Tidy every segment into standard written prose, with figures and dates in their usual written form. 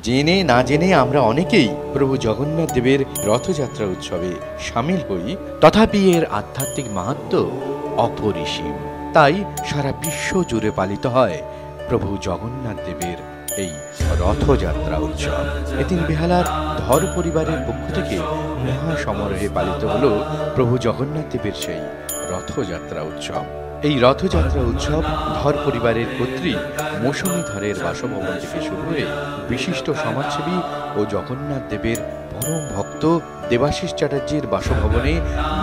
জেনে না জেনে আমরা অনেকেই প্রভু জগন্নাথ দেবের রথযাত্রা উৎসবে সামিল হই, তথাপি এর আধ্যাত্মিক মাহাত্ম্য অপরিসীম। তাই সারা বিশ্ব জুড়ে পালিত হয় প্রভু জগন্নাথ দেবের এই রথযাত্রা উৎসব। এদিন বেহালার ধর পরিবারের পক্ষ থেকে মহা সমারোহে পালিত হল প্রভু জগন্নাথ দেবের সেই রথযাত্রা উৎসব। এই রথযাত্রা উৎসব ধর পরিবারের কর্তৃ মৌসুমী ধরের বাসভবন থেকে শুরু হয়ে বিশিষ্ট সমাজসেবী ও জগন্নাথ দেবের পরম ভক্ত দেবাশিস চ্যাটার্জির বাসভবনে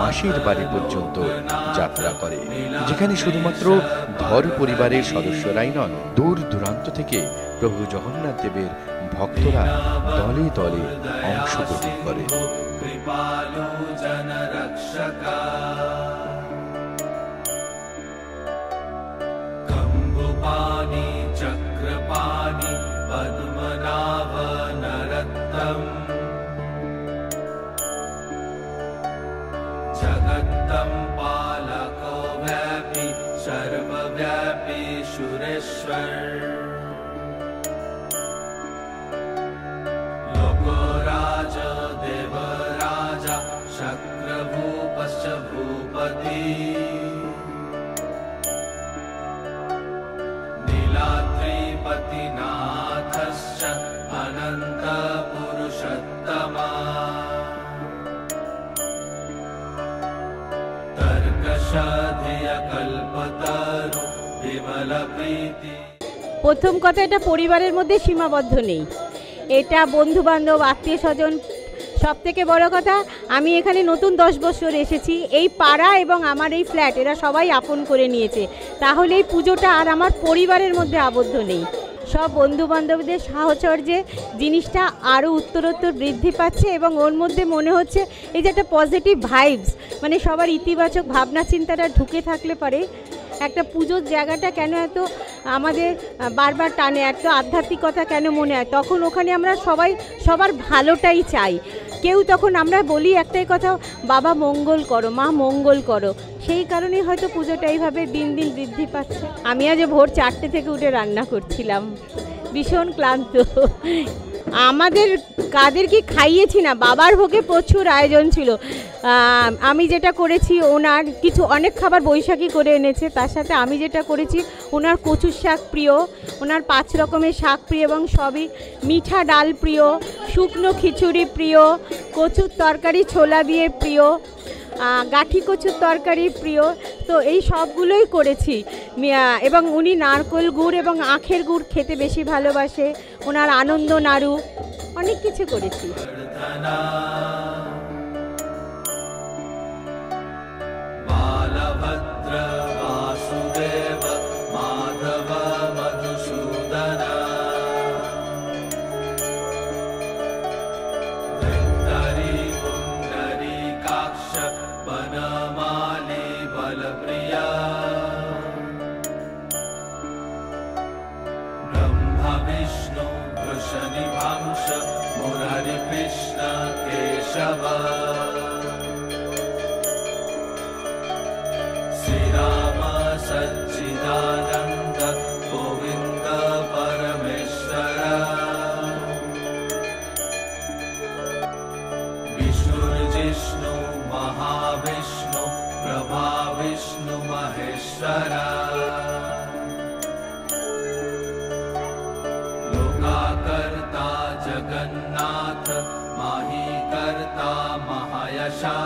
মাসির বাড়ি পর্যন্ত যাত্রা করে, যেখানে শুধুমাত্র ধর পরিবারের সদস্যরাই নন, দূর দূরান্ত থেকে প্রভু জগন্নাথ দেবের ভক্তরা দলে দলে অংশগ্রহণ করে। चक्रपाणि पद्मनाभ नरत्तम जगत्तम पालको व्यापी सर्वव्यापी सुरेश्वर लोको राजा देवराजा शक्रभूपश्च भूपति नीलाद्रिपतिनाथश्च अनंत पुरुषोत्तमा तर्कशधिय कल्पतरु विमल प्रीति। প্রথম কথা, এটা পরিবারের মধ্যে সীমাবদ্ধ নেই, এটা বন্ধু বান্ধব আত্মীয় স্বজন। সব থেকে বড় কথা, আমি এখানে নতুন 10 বছর এসেছি, এই পাড়া এবং আমার এই ফ্ল্যাট এরা সবাই আপন করে নিয়েছে। তাহলে এই পুজোটা আর আমার পরিবারের মধ্যে আবদ্ধ নেই। সব বন্ধু বান্ধবদের সাহচর্যে জিনিসটা আরও উত্তরোত্তর বৃদ্ধি পাচ্ছে এবং ওর মধ্যে মনে হচ্ছে এই যে একটা পজিটিভ ভাইবস, মানে সবার ইতিবাচক ভাবনা চিন্তাটা ঢুকে থাকলে পারে একটা পুজোর জায়গাটা কেন এত আমাদের বারবার টানে, এত আধ্যাত্মিকতা কেন মনে হয়। তখন ওখানে আমরা সবাই সবার ভালোটাই চাই। কেউ তখন আমরা বলি একটাই কথা, বাবা মঙ্গল করো, মা মঙ্গল করো। সেই কারণেই হয়তো পুজোটা এইভাবে দিন দিন বৃদ্ধি পাচ্ছে। আমি আজ ভোর 4টে থেকে উঠে রান্না করছিলাম, ভীষণ ক্লান্ত। আমাদের কাদের কি খাইয়েছি না, বাবার ভোগে প্রচুর আয়োজন ছিল। আমি যেটা করেছি, ওনার কিছু অনেক খাবার বৈশাখী করে এনেছে, তার সাথে আমি যেটা করেছি, ওনার কচুর শাক প্রিয়, ওনার 5 রকমের শাক প্রিয় এবং সবই, মিঠা ডাল প্রিয়, শুকনো খিচুড়ি প্রিয়, কচুর তরকারি ছোলা দিয়ে প্রিয়, গাঠি কচুর তরকারি প্রিয়। তো এই সবগুলোই করেছি। এবং উনি নারকেল গুড় এবং আখের গুড় খেতে বেশি ভালোবাসে, ওনার আনন্দ নাড়ু, অনেক কিছু করেছি। मुरारी कृष्ण केशव श्री राम सच्चिदानंद गोविंद परमेश्वर विष्णुर्जिष्णु महाविष्णु प्रभा विष्णु महेश्वर लोकाकर्ता जगन्नाथ माही कर्ता महायशा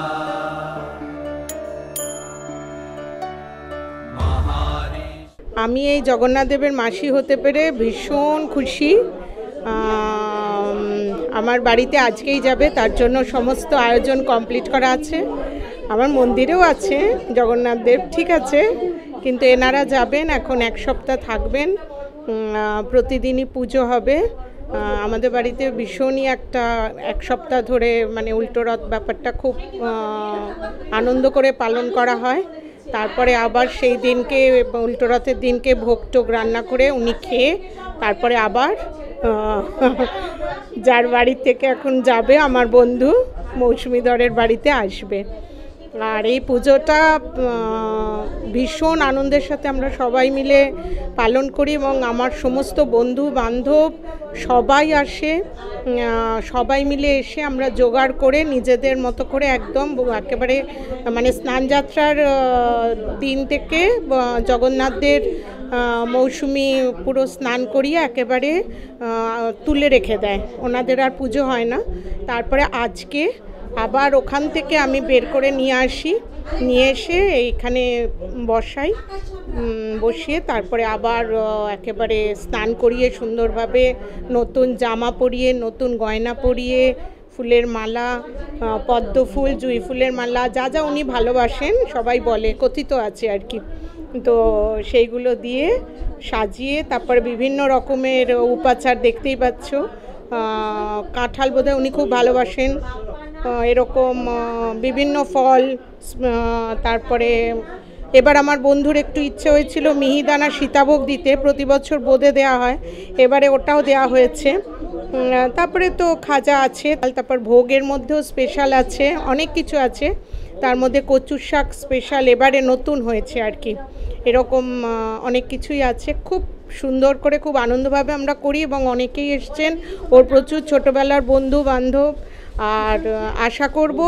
महारी। আমি এই জগন্নাথ দেবের মাসি হতে পেরে ভীষণ খুশি। আমার বাড়িতে আজকেই যাবে, তার জন্য সমস্ত আয়োজন কমপ্লিট করা আছে। আমার মন্দিরেও আছে জগন্নাথ দেব, ঠিক আছে, কিন্তু এনারা যাবেন, এখন 1 সপ্তাহ থাকবেন, প্রতিদিনই পুজো হবে। আমাদের বাড়িতে ভীষণই একটা 1 সপ্তাহ ধরে মানে উল্টো রথ ব্যাপারটা খুব আনন্দ করে পালন করা হয়। তারপরে আবার সেই দিনকে উল্টো রথের দিনকে ভোগ টোগ রান্না করে উনি খেয়ে তারপরে আবার যার বাড়ি থেকে এখন যাবে আমার বন্ধু মৌসুমী ধরের বাড়িতে আসবে। আর এই পুজোটা ভীষণ আনন্দের সাথে আমরা সবাই মিলে পালন করি এবং আমার সমস্ত বন্ধু বান্ধব সবাই আসে, সবাই মিলে এসে আমরা জোগাড় করে নিজেদের মতো করে একদম একেবারে মানে স্নানযাত্রার দিন থেকে জগন্নাথদের মৌসুমি পুরো স্নান করিয়ে একেবারে তুলে রেখে দেয়, ওনাদের আর পুজো হয় না। তারপরে আজকে আবার ওখান থেকে আমি বের করে নিয়ে আসি, নিয়ে এসে এইখানে বসাই, বসিয়ে তারপরে আবার একেবারে স্নান করিয়ে সুন্দরভাবে নতুন জামা পরিয়ে, নতুন গয়না পরিয়ে, ফুলের মালা, পদ্ম ফুল, জুঁই ফুলের মালা, যা যা উনি ভালোবাসেন সবাই বলে, কথিত আছে আর কি, তো সেইগুলো দিয়ে সাজিয়ে তারপরে বিভিন্ন রকমের উপাচার দেখতেই পাচ্ছ। কাঁঠাল বোধহয় উনি খুব ভালোবাসেন, এরকম বিভিন্ন ফল। তারপরে এবার আমার বন্ধুর একটু ইচ্ছে হয়েছিল মিহিদানা সীতাভোগ দিতে, প্রতি বছর বোঁদে দেওয়া হয়, এবারে ওটাও দেওয়া হয়েছে। তারপরে তো খাজা আছে, তারপর ভোগের মধ্যেও স্পেশাল আছে, অনেক কিছু আছে, তার মধ্যে কচুর শাক স্পেশাল এবারে নতুন হয়েছে আর কি, এরকম অনেক কিছুই আছে। খুব সুন্দর করে খুব আনন্দভাবে আমরা করি এবং অনেকেই এসছেন, ওর প্রচুর ছোটোবেলার বন্ধু বান্ধব। আর আশা করব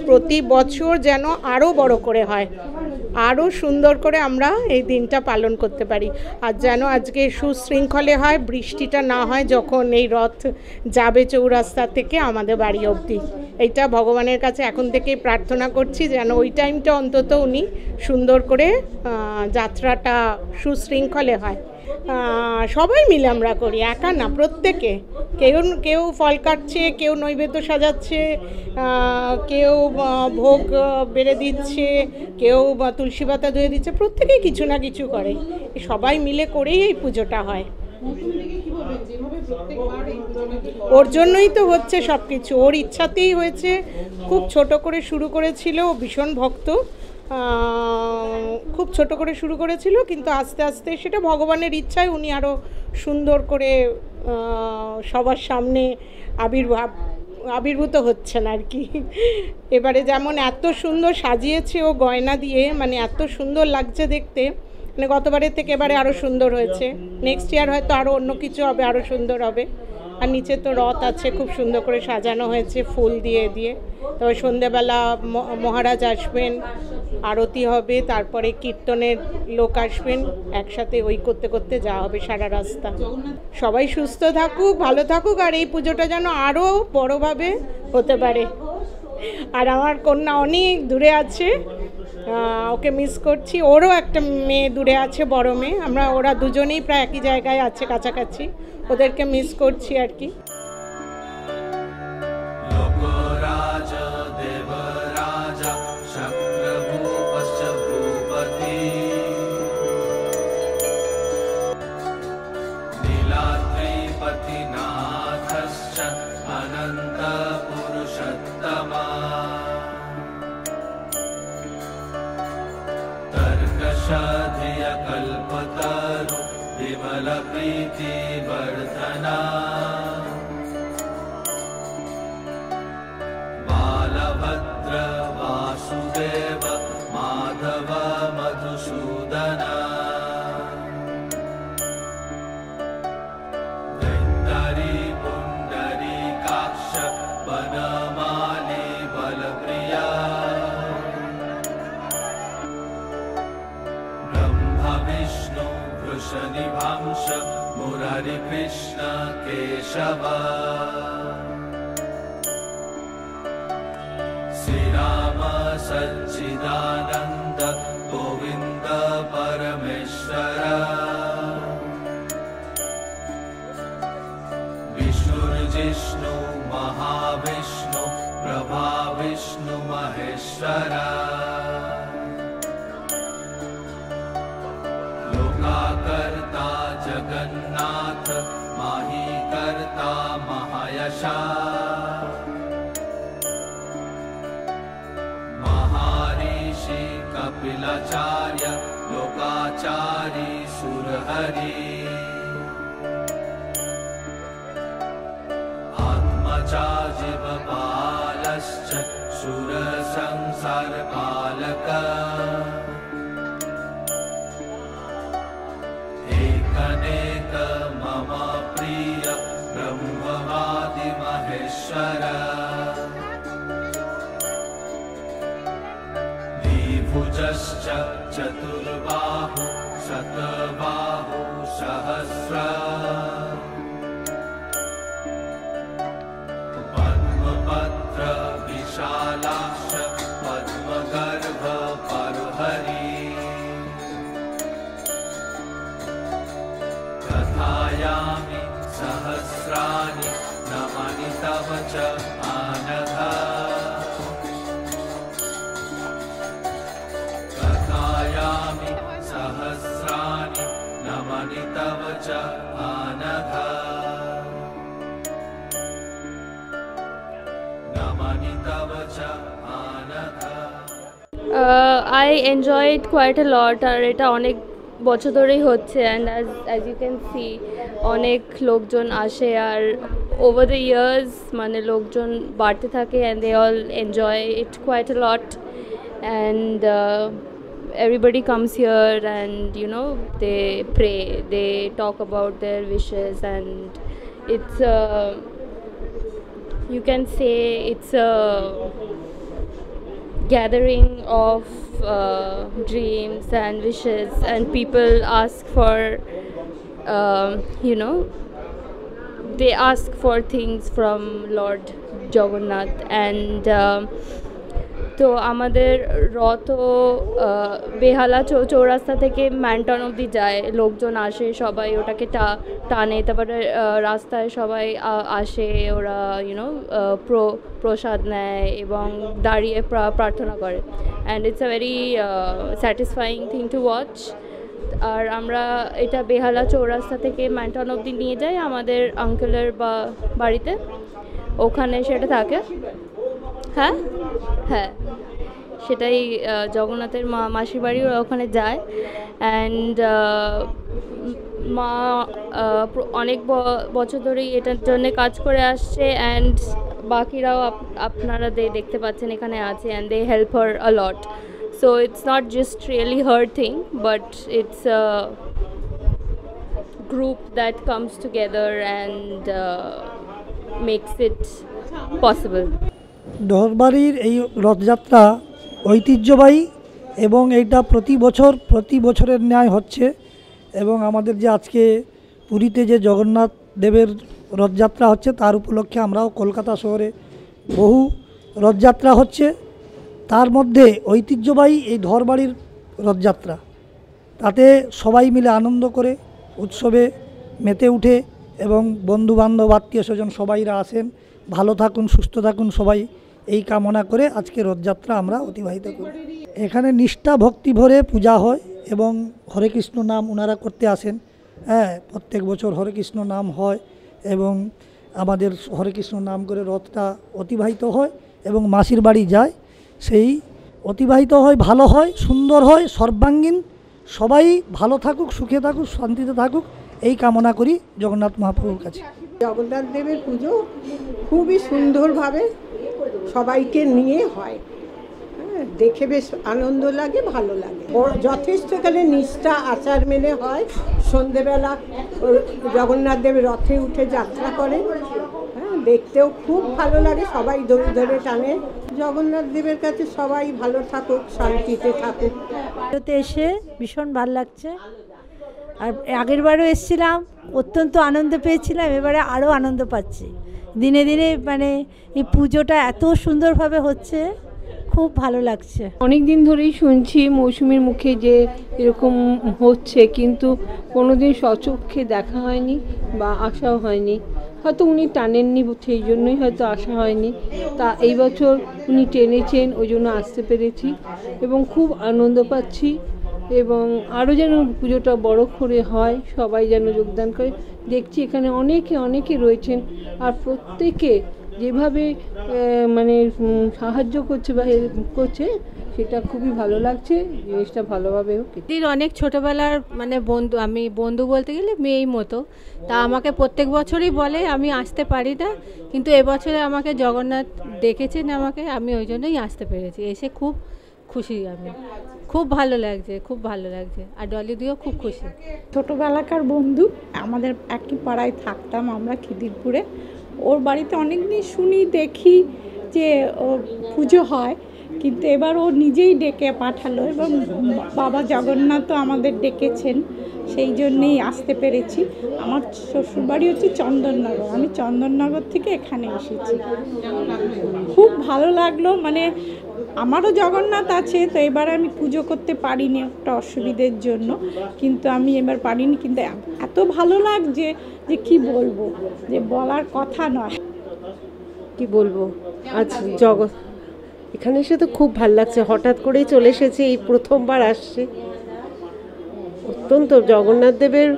প্রতি বছর যেন আরও বড় করে হয়, আরও সুন্দর করে আমরা এই দিনটা পালন করতে পারি, আর যেন আজকে সুশৃঙ্খলে হয়, বৃষ্টিটা না হয় যখন এই রথ যাবে চৌরাস্তা থেকে আমাদের বাড়ি অবধি। এইটা ভগবানের কাছে এখন থেকেই প্রার্থনা করছি যেন ওই টাইমটা অন্তত উনি সুন্দর করে যাত্রাটা সুশৃঙ্খলে হয়। সবাই মিলে আমরা করি, একা না, প্রত্যেকে, কেউ ফল কাটছে, কেউ নৈবেদ্য সাজাচ্ছে, কেউ ভোগ বেড়ে দিচ্ছে, কেউ তুলসী পাতা ধুয়ে দিচ্ছে, প্রত্যেকেই কিছু না কিছু করে, সবাই মিলে করেই এই পুজোটা হয়। ওর জন্যই তো হচ্ছে সব কিছু, ওর ইচ্ছাতেই হয়েছে। খুব ছোট করে শুরু করেছিল, ভীষণ ভক্ত, খুব ছোট করে শুরু করেছিল, কিন্তু আস্তে আস্তে সেটা ভগবানের ইচ্ছায় উনি আরও সুন্দর করে সবার সামনে আবির্ভূত হচ্ছেন আর কি। এবারে যেমন এত সুন্দর সাজিয়েছে ও গয়না দিয়ে, মানে এত সুন্দর লাগছে দেখতে, মানে গতবারের থেকে এবারে আরও সুন্দর হয়েছে। নেক্সট ইয়ার হয়তো আরও অন্য কিছু হবে, আরও সুন্দর হবে। আর নিচে তো রথ আছে, খুব সুন্দর করে সাজানো হয়েছে ফুল দিয়ে দিয়ে। তবে সন্ধ্যেবেলা মহারাজ আসবেন, আরতি হবে, তারপরে কীর্তনের লোক আসবেন, একসাথে ওই করতে করতে যাওয়া হবে সারা রাস্তা। সবাই সুস্থ থাকুক, ভালো থাকুক, আর এই পুজোটা যেন আরও বড়োভাবে হতে পারে। আর আমার কন্যা অনেক দূরে আছে, ওকে মিস করছি। ওরও একটা মেয়ে দূরে আছে, বড় মেয়ে, ওরা দুজনেই প্রায় একই জায়গায় আছে, কাছাকাছি, ওদেরকে মিস করছি আর কি। कल्पतरु विमल प्रीति वर्धना बालभद्र वासुदेव माधव मधुसूदना वृन्दरी पुण्डरीकाक्ष वनमाली बलप्रिया विष्णु वृषनिभांश मुरारी कृष्ण केशव श्रीराम सच्चिदानंद गोविंद परमेश्वर विष्णुर्जिष्णु महाविष्णु प्रभा विष्णु महेश्वर कर्ता जगन्नाथ माही कर्ता महायशा महर्षि कपिलाचार्य लोकाचारी सुरहरि आत्मजा जीवपालश्च असुर संसार पालक एकनेक मम प्रिय ब्रह्मवादि महेश्वर द्विभुजश्च चतुर्बाहु शतबाहु सहस्र पद्मपत्र विशालाक्ष पद्मगर्भ परहरि कथायामि सहस्राणि नमानि तव च आनघ कथायामि सहस्राणि नमानि तव च आनघ नमानि तव च आनघ। I enjoy it quite a lot আর এটা অনেক বছর ধরেই হচ্ছে and as you can see অনেক লোকজন আসে আর over the years মানে লোকজন বাড়তে থাকে and they all enjoy it quite a lot and everybody comes here and you know they pray, they talk about their wishes and it's you can say it's a gathering of dreams and wishes and people ask for you know they ask for things from Lord Jagannath and তো আমাদের রথ বেহালা চৌরাস্তা থেকে Manton অবধি যায় লোকজন আসে সবাই ওটাকে টানে তারপরে রাস্তায় সবাই আসে ওরা ইউনো প্রসাদ নেয় এবং দাঁড়িয়ে প্রার্থনা করে and it's a very satisfying thing to watch আর আমরা এটা বেহালা চৌরাস্তা থেকে ম্যান্টন অবধি নিয়ে যাই আমাদের আঙ্কেলের বাড়িতে ওখানে সেটা থাকে হ্যাঁ হ্যাঁ সেটাই জগন্নাথের মাসির বাড়ি ওরা ওখানে যায় অ্যান্ড মা অনেক বছর ধরেই এটার জন্য কাজ করে আসছে অ্যান্ড বাকিরাও আপনারা দেখতে পাচ্ছেন এখানে আছে and they help her a lot so it's not just really her thing but it's a group that comes together and makes it possible ধরবাড়ির এই রথযাত্রা ঐতিহ্যবাহী এবং এইটা প্রতি বছরের ন্যায় হচ্ছে এবং আমাদের যে আজকে পুরীতে যে জগন্নাথ দেবের রথযাত্রা হচ্ছে তার উপলক্ষে আমরাও কলকাতা শহরে বহু রথযাত্রা হচ্ছে তার মধ্যে ঐতিহ্যবাহী এই ধরবাড়ির রথযাত্রা তাতে সবাই মিলে আনন্দ করে উৎসবে মেতে উঠে এবং বন্ধুবান্ধব আত্মীয় স্বজন সবাইরা আসেন ভালো থাকুন সুস্থ থাকুন সবাই এই কামনা করে আজকে রথযাত্রা আমরা অতিবাহিত করি এখানে নিষ্ঠা ভক্তি ভরে পূজা হয় এবং হরে কৃষ্ণ নাম ওনারা করতে আসেন হ্যাঁ প্রত্যেক বছর হরে কৃষ্ণ নাম হয় এবং আমাদের হরে কৃষ্ণ নাম করে রথটা অতিবাহিত হয় এবং মাসির বাড়ি যায় সেই অতিবাহিত হয় ভালো হয় সুন্দর হয় সর্বাঙ্গীন সবাই ভালো থাকুক সুখে থাকুক শান্তিতে থাকুক এই কামনা করি জগন্নাথ মহাপ্রভুর কাছে জগন্নাথ দেবের পুজো খুবই সুন্দরভাবে সবাইকে নিয়ে হয় হ্যাঁ দেখে বেশ আনন্দ লাগে ভালো লাগে যথেষ্টকালে নিষ্ঠা আচার মেনে হয় সন্ধেবেলা জগন্নাথ দেব রথে উঠে যাত্রা করেন হ্যাঁ দেখতেও খুব ভালো লাগে সবাই দড়ি ধরে টানে জগন্নাথ দেবের কাছে সবাই ভালো থাকুক শান্তিতে থাকুক এসে ভীষণ ভালো লাগছে আর আগের বারও এসেছিলাম অত্যন্ত আনন্দ পেয়েছিলাম এবারে আরও আনন্দ পাচ্ছি দিনে দিনে মানে এই পুজোটা এত সুন্দরভাবে হচ্ছে খুব ভালো লাগছে অনেক দিন ধরেই শুনছি মৌসুমীর মুখে যে এরকম হচ্ছে কিন্তু কোনোদিন স্বচক্ষে দেখা হয়নি বা আসাও হয়নি হয়তো উনি টানেননি সেই জন্যই হয়তো আসা হয়নি তা এই বছর উনি টেনেছেন ওই জন্য আসতে পেরেছি এবং খুব আনন্দ পাচ্ছি এবং আরও যেন পুজোটা বড় করে হয় সবাই যেন যোগদান করে দেখছি এখানে অনেকে রয়েছেন আর প্রত্যেকে যেভাবে মানে সাহায্য করছে বা হেল্প করছে, সেটা খুবই ভালো লাগছে। জিনিসটা ভালোভাবে হোক। দিদির অনেক ছোটোবেলার মানে বন্ধু, আমি বন্ধু বলতে গেলে মেয়েই মতো। তা আমাকে প্রত্যেক বছরই বলে, আমি আসতে পারি না, কিন্তু এবছরে আমাকে জগন্নাথ ডেকেছেন আমাকে, আমি ওই জন্যই আসতে পেরেছি। এসে খুব খুশি, আমি খুব ভালো লাগছে, খুব ভালো লাগছে। আর ডলিদিও খুব খুশি। ছোটোবেলাকার বন্ধু, আমাদের একই পাড়ায় থাকতাম আমরা খিদিরপুরে। ওর বাড়িতে অনেক দিন শুনি দেখি যে ওর পুজো হয়, কিন্তু এবার ও নিজেই ডেকে পাঠালো এবং বাবা জগন্নাথও আমাদের ডেকেছেন, সেই জন্যেই আসতে পেরেছি। আমার শ্বশুরবাড়ি হচ্ছে চন্দননগর, আমি চন্দননগর থেকে এখানে এসেছি। খুব ভালো লাগলো, মানে আমারও জগন্নাথ আছে, তো এবার আমি পুজো করতে পারিনি একটা অসুবিধের জন্য, কিন্তু আমি এবার পারিনি, কিন্তু এত ভালো লাগছে যে কি বলবো, যে বলার কথা নয়। কি বলবো, আচ্ছা এখানে এসে তো খুব ভালো লাগছে। হঠাৎ করেই চলে এসেছি, এই প্রথমবার আসছে। অত্যন্ত জগন্নাথ দেবের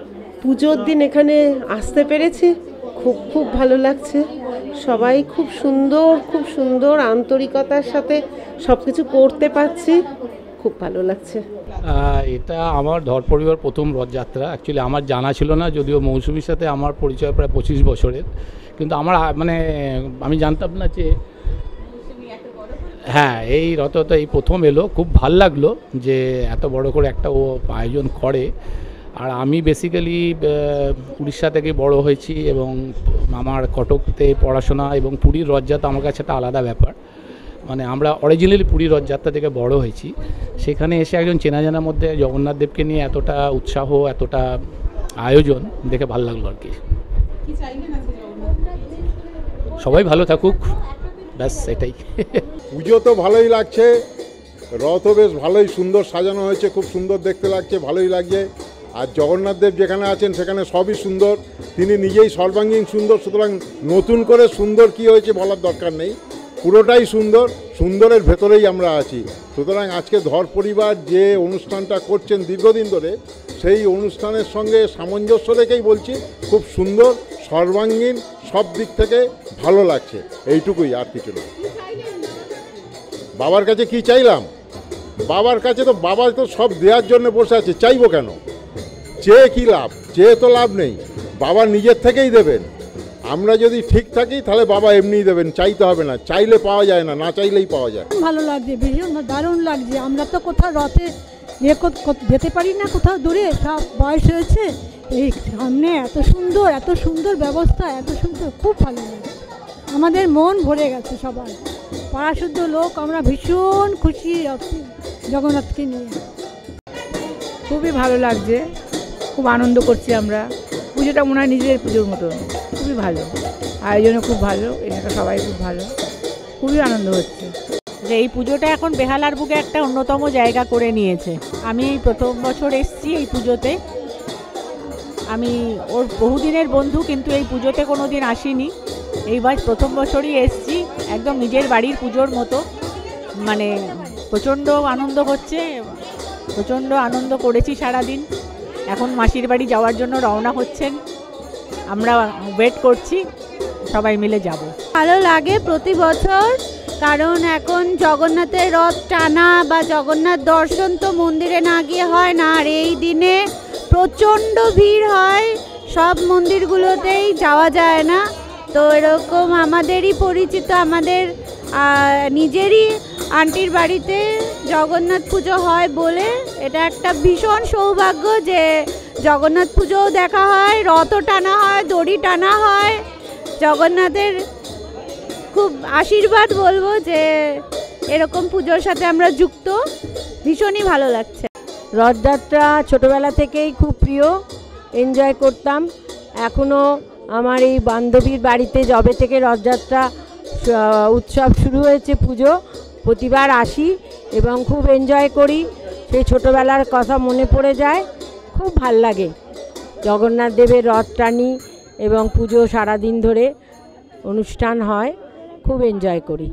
পুজোর দিন এখানে আসতে পেরেছি, খুব খুব ভালো লাগছে। সবাই খুব সুন্দর আন্তরিকতার সাথে সব কিছু করতে পারছি, খুব ভালো লাগছে। এটা আমার ধর পরিবার প্রথম রথযাত্রা। অ্যাকচুয়ালি আমার জানা ছিল না, যদিও মৌসুমীর সাথে আমার পরিচয় প্রায় 25 বছরের, কিন্তু আমার মানে আমি জানতাম না যে হ্যাঁ এই রথটা এই প্রথম এলো। খুব ভাল লাগলো যে এত বড় করে একটা ও আয়োজন করে। আর আমি বেসিক্যালি উড়িষ্যা থেকে বড় হয়েছি এবং আমার কটকতে পড়াশোনা, এবং পুরীর রথযাত্রা আমার কাছে একটা আলাদা ব্যাপার। মানে আমরা অরিজিনালি পুরীর রথযাত্রা থেকে বড় হয়েছি। সেখানে এসে একজন চেনা জানার মধ্যে জগন্নাথ দেবকে নিয়ে এতটা উৎসাহ, এতটা আয়োজন দেখে ভালো লাগলো আর কি। সবাই ভালো থাকুক, ব্যাস এটাই। পুজো তো ভালোই লাগছে, রথও বেশ ভালোই সুন্দর সাজানো হয়েছে, খুব সুন্দর দেখতে লাগছে, ভালোই লাগছে। আর জগন্নাথ দেব যেখানে আছেন সেখানে সবই সুন্দর, তিনি নিজেই সর্বাঙ্গীন সুন্দর, সুতরাং নতুন করে সুন্দর কি হয়েছে বলার দরকার নেই, পুরোটাই সুন্দর, সুন্দরের ভেতরেই আমরা আছি। সুতরাং আজকে ধর পরিবার যে অনুষ্ঠানটা করছেন দীর্ঘদিন ধরে, সেই অনুষ্ঠানের সঙ্গে সামঞ্জস্য রেখেই বলছি, খুব সুন্দর, সর্বাঙ্গীন, সব দিক থেকে ভালো লাগছে, এইটুকুই, আর কিছু না। বাবার কাছে কি চাইলাম? বাবার কাছে তো বাবা তো সব দেওয়ার জন্য বসে আছে, চাইবো কেন? চেয়ে কি লাভ? চেয়ে তো লাভ নেই, বাবা নিজের থেকেই দেবেন। আমরা যদি ঠিক থাকি তাহলে বাবা এমনিই দেবেন, চাইতে হবে না। চাইলে পাওয়া যায় না, না চাইলেই পাওয়া যায়। ভালো লাগছে, ভীষণ দারুণ লাগছে। আমরা তো কোথাও রথে যেতে পারি না, কোথাও দূরে, সব বয়স হয়েছে, এই সামনে এত সুন্দর ব্যবস্থা, এত সুন্দর, খুব ভালো লাগছে। আমাদের মন ভরে গেছে সবার, পাড়াশুদ্ধ লোক আমরা ভীষণ খুশি জগন্নাথকে নিয়ে। খুবই ভালো লাগছে, খুব আনন্দ করছি আমরা। পুজোটা মনে হয় নিজের পুজোর মতো, খুবই ভালো, আয়োজনও খুব ভালো, এখানকার সবাই খুব ভালো, খুবই আনন্দ হচ্ছে। যে এই পুজোটা এখন বেহালার বুকে একটা অন্যতম জায়গা করে নিয়েছে। আমি এই প্রথম বছর এসেছি এই পুজোতে, আমি ওর বহুদিনের বন্ধু, কিন্তু এই পুজোতে কোনো দিন আসিনি, এইবার প্রথম বছরই এসেছি। একদম নিজের বাড়ির পুজোর মতো, মানে প্রচণ্ড আনন্দ হচ্ছে, প্রচণ্ড আনন্দ করেছি সারাদিন। এখন মাসির বাড়ি যাওয়ার জন্য রওনা হচ্ছেন, আমরা ওয়েট করছি, সবাই মিলে যাব। ভালো লাগে প্রতি বছর, কারণ এখন জগন্নাথের রথ টানা বা জগন্নাথ দর্শন তো মন্দিরে না গিয়ে হয় না, আর এই দিনে প্রচণ্ড ভিড় হয়, সব মন্দিরগুলোতেই যাওয়া যায় না। তো এরকম আমাদেরই পরিচিত, আমাদের নিজেরই আন্টির বাড়িতে জগন্নাথ পুজো হয় বলে এটা একটা ভীষণ সৌভাগ্য যে জগন্নাথ পুজোও দেখা হয়, রথও টানা হয়, দড়ি টানা হয়। জগন্নাথের খুব আশীর্বাদ বলবো যে এরকম পুজোর সাথে আমরা যুক্ত, ভীষণই ভালো লাগছে। রথযাত্রা ছোটোবেলা থেকেই খুব প্রিয়, এনজয় করতাম। এখনও আমার এই বান্ধবীর বাড়িতে যবে থেকে রথযাত্রা উৎসব শুরু হয়েছে, পুজো, প্রতিবার আসি এবং খুব এনজয় করি। সেই ছোটোবেলার কথা মনে পড়ে যায়, খুব ভাল লাগে। জগন্নাথ দেবের রথ টানি এবং পুজো সারাদিন ধরে অনুষ্ঠান হয়, খুব এনজয় করি।